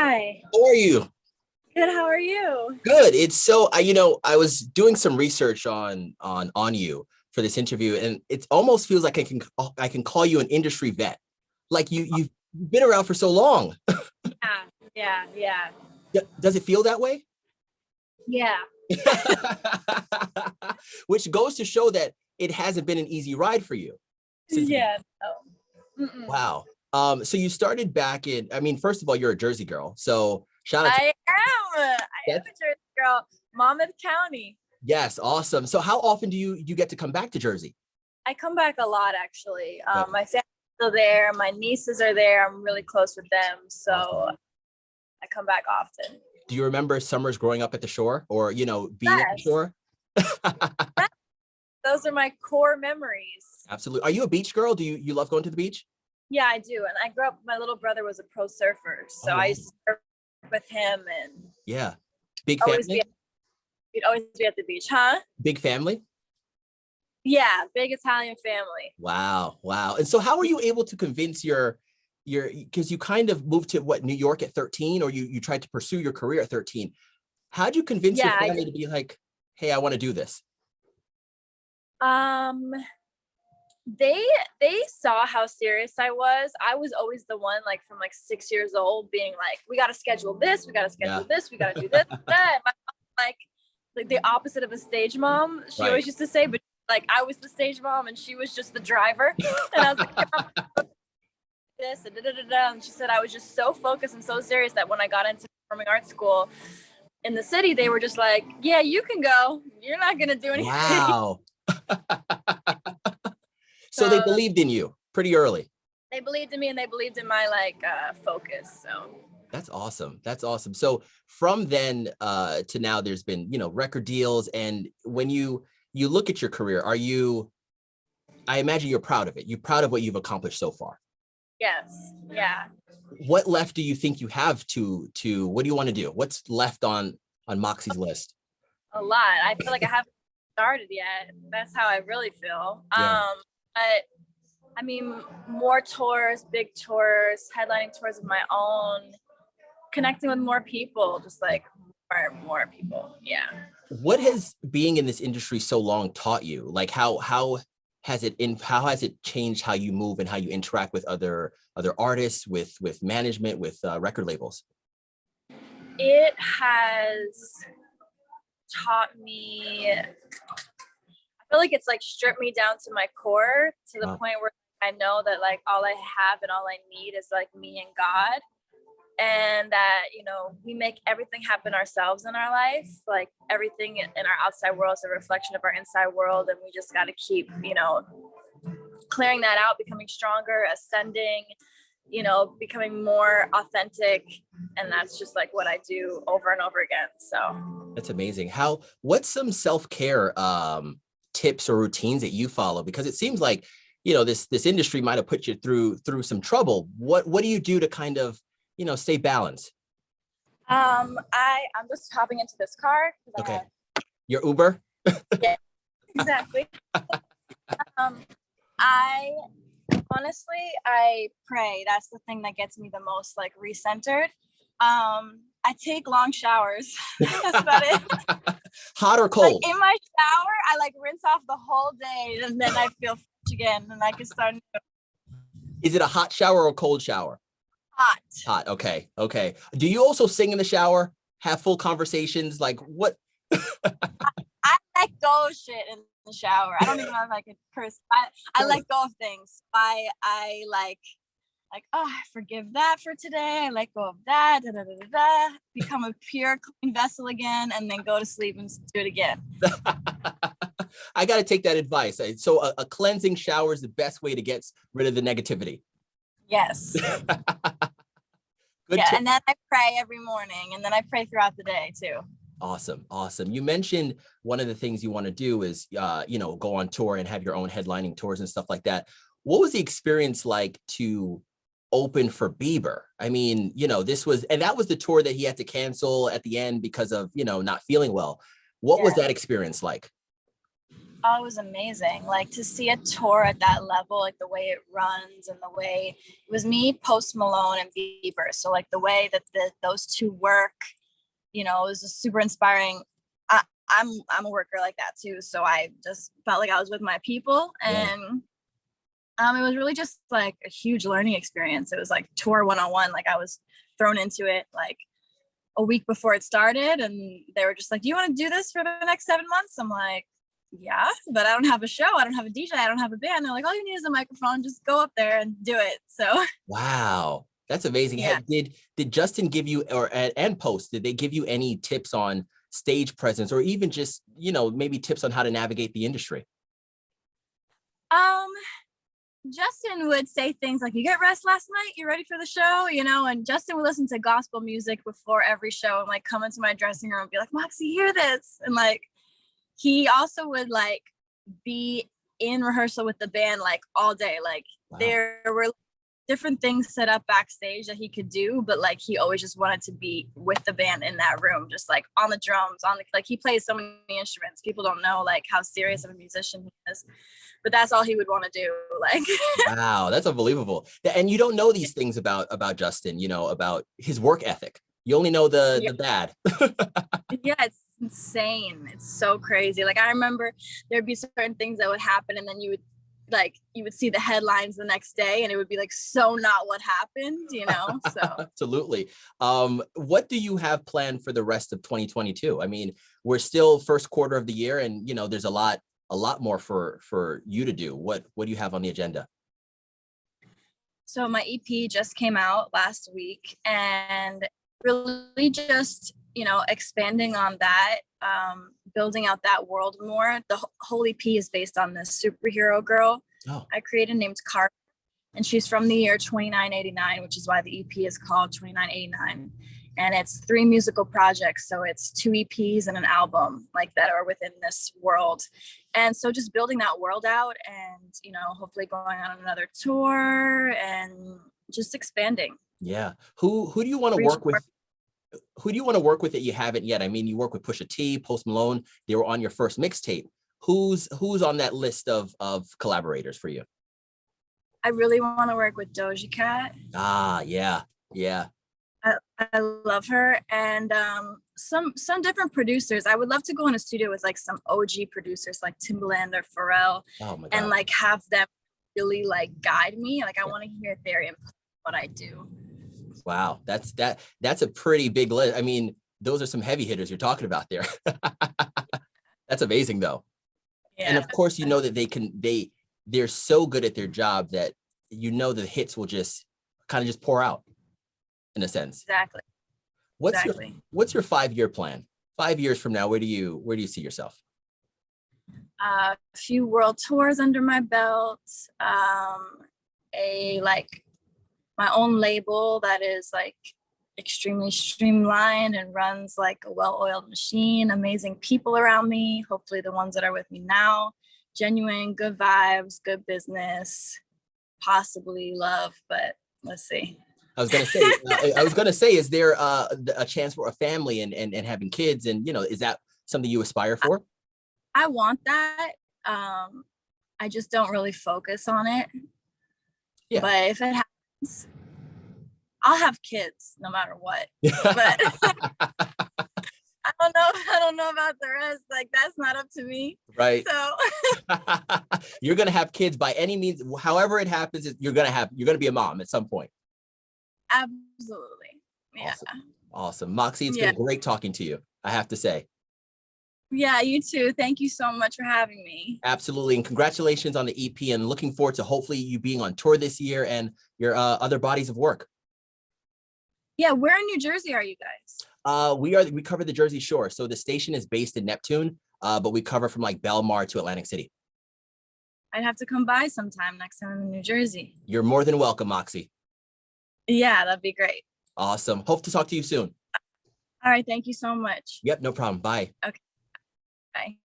Hi. How are you? Good. How are you? Good. It's so I was doing some research on you for this interview, and it almost feels like I can call you an industry vet. Like you've been around for so long. Yeah. Does it feel that way? Yeah. Which goes to show that it hasn't been an easy ride for you. Yeah. No. Wow. So you started back in, first of all, you're a Jersey girl. So shout out to I am a Jersey girl, Monmouth County. Yes, awesome. So how often do you get to come back to Jersey? I come back a lot, actually. My family's still there. My nieces are there. I'm really close with them. So Awesome. I come back often. Do you remember summers growing up at the shore or, being at the shore? Those are my core memories. Absolutely. Are you a beach girl? Do you love going to the beach? Yeah, I do. And I grew up, my little brother was a pro surfer. So I used to surf with him and yeah. Big family? We'd always be at the beach, huh? Big family? Yeah, big Italian family. Wow. And so how were you able to convince because you kind of moved to New York at 13, or you tried to pursue your career at 13. How'd you convince your family to be like, hey, I want to do this? They saw how serious I was. I was always the one, like from like 6 years old, being like, we got to schedule this, we got to schedule this, we got to do this. That. My mom, like the opposite of a stage mom. She always used to say, but like I was the stage mom and she was just the driver. And I was like, this and and she said I was just so focused and so serious that when I got into performing arts school in the city, they were just like, yeah, you can go. You're not gonna do anything. Wow. So they believed in you pretty early. They believed in me and they believed in my focus. So that's awesome. So from then to now, there's been, record deals. And when you look at your career, I imagine you're proud of it. You're proud of what you've accomplished so far. Yes. Yeah. What left do you think you have to what do you want to do? What's left on Moxie's list? A lot. I feel like I haven't started yet. That's how I really feel. Yeah. But more tours, big tours, headlining tours of my own, connecting with more people, just like more people. Yeah. What has being in this industry so long taught you? Like how has it changed how you move and how you interact with other artists, with management, with record labels? It has taught me, I feel like it's like stripped me down to my core, to the point where I know that like all I have and all I need is like me and God. And that, we make everything happen ourselves in our life. Like everything in our outside world is a reflection of our inside world. And we just got to keep, clearing that out, becoming stronger, ascending, becoming more authentic. And that's just like what I do over and over again. So that's amazing. What's some self-care tips or routines that you follow? Because it seems like, this industry might have put you through some trouble. What do you do to kind of, stay balanced? I'm just hopping into this car. Okay. Your Uber? Yeah, exactly. I pray. That's the thing that gets me the most like recentered. I take long showers. That's about it. Hot or cold? Like in my shower, I like rinse off the whole day and then I feel fresh again and I can start. Is it a hot shower or a cold shower? Hot. Okay. Do you also sing in the shower? Have full conversations? Like what? I let go of shit in the shower. I don't even know if I could curse. I let go of things. I like, oh, I forgive that for today. I let go of that. Become a pure, clean vessel again, and then go to sleep and do it again. I got to take that advice. So a cleansing shower is the best way to get rid of the negativity. Yes. Good. And then I pray every morning, and then I pray throughout the day too. Awesome. You mentioned one of the things you want to do is, go on tour and have your own headlining tours and stuff like that. What was the experience like to open for Bieber? I mean, that was the tour that he had to cancel at the end because of, not feeling well. What was that experience like? Oh, it was amazing. Like to see a tour at that level, like the way it runs and the way it was me, Post Malone, and Bieber. So like the way that those two work, you know, it was just super inspiring. I'm a worker like that too, so I just felt like I was with my people, and it was really just like a huge learning experience. It was like tour 101. Like I was thrown into it like a week before it started, and they were just like, "Do you want to do this for the next 7 months?" I'm like, "Yeah, but I don't have a show. I don't have a DJ. I don't have a band." They're like, "All you need is a microphone. Just go up there and do it." So Wow, that's amazing. yeah. Did Justin give you, or and Post, did they give you any tips on stage presence, or even just, you know, maybe tips on how to navigate the industry? Justin would say things like, "You get rest last night? You ready for the show?" You know, and Justin would listen to gospel music before every show and like come into my dressing room and be like, "Moxie, hear this." And like, he also would like be in rehearsal with the band like all day. Like Wow. there were different things set up backstage that he could do, but like he always just wanted to be with the band in that room, just like on the drums, on the, like he plays so many instruments. People don't know like how serious of a musician he is, but that's all he would want to do. Like Wow, that's unbelievable. And you don't know these things about Justin, you know, about his work ethic. You only know the bad. Yeah, it's insane. It's so crazy. Like I remember there'd be certain things that would happen, and then you would see the headlines the next day, and it would be like so not what happened, you know. So Absolutely. What do you have planned for the rest of 2022? I mean, we're still first quarter of the year, and you know, there's a lot more for you to do. What do you have on the agenda? so my EP just came out last week, and really just, you know, expanding on that, building out that world more. The whole EP is based on this superhero girl I created named Car, and she's from the year 2989, which is why the EP is called 2989. And it's 3 musical projects, so it's 2 EPs and an album like that are within this world. And so just building that world out, and you know, hopefully going on another tour and just expanding. Yeah. Who do you want to work with? Who do you want to work with that you haven't yet? I mean, you work with Pusha T, Post Malone. They were on your first mixtape. Who's on that list of collaborators for you? I really want to work with Doja Cat. Ah, yeah. I love her, and some different producers. I would love to go in a studio with like some OG producers like Timbaland or Pharrell, Oh my God. and like have them really like guide me. Like I want to hear their input on what I do. Wow, that's a pretty big list. I mean, those are some heavy hitters you're talking about there. That's amazing though. Yeah. And of course, you know that they're so good at their job that you know the hits will just kind of just pour out in a sense. Exactly. What's your 5-year plan? 5 years from now, where do you see yourself? A few world tours under my belt, my own label that is like extremely streamlined and runs like a well-oiled machine, amazing people around me, hopefully the ones that are with me now, genuine, good vibes, good business, possibly love, but let's see. I was gonna say, is there a chance for a family and having kids, and you know, is that something you aspire for? I want that. I just don't really focus on it. Yeah. But if it happens, I'll have kids no matter what. But I don't know about the rest. Like that's not up to me. Right. So you're gonna have kids by any means, however it happens, you're gonna be a mom at some point. Absolutely. Yeah. Awesome. Moxie, it's been great talking to you, I have to say. Yeah, you too. Thank you so much for having me. Absolutely. And congratulations on the EP, and looking forward to hopefully you being on tour this year and your other bodies of work. Yeah, where in New Jersey are you guys? We cover the Jersey Shore. So the station is based in Neptune, but we cover from like Belmar to Atlantic City. I'd have to come by sometime next time I'm in New Jersey. You're more than welcome, Moxie. Yeah, that'd be great. Awesome. Hope to talk to you soon. All right. Thank you so much. Yep, no problem. Bye. Okay. Bye.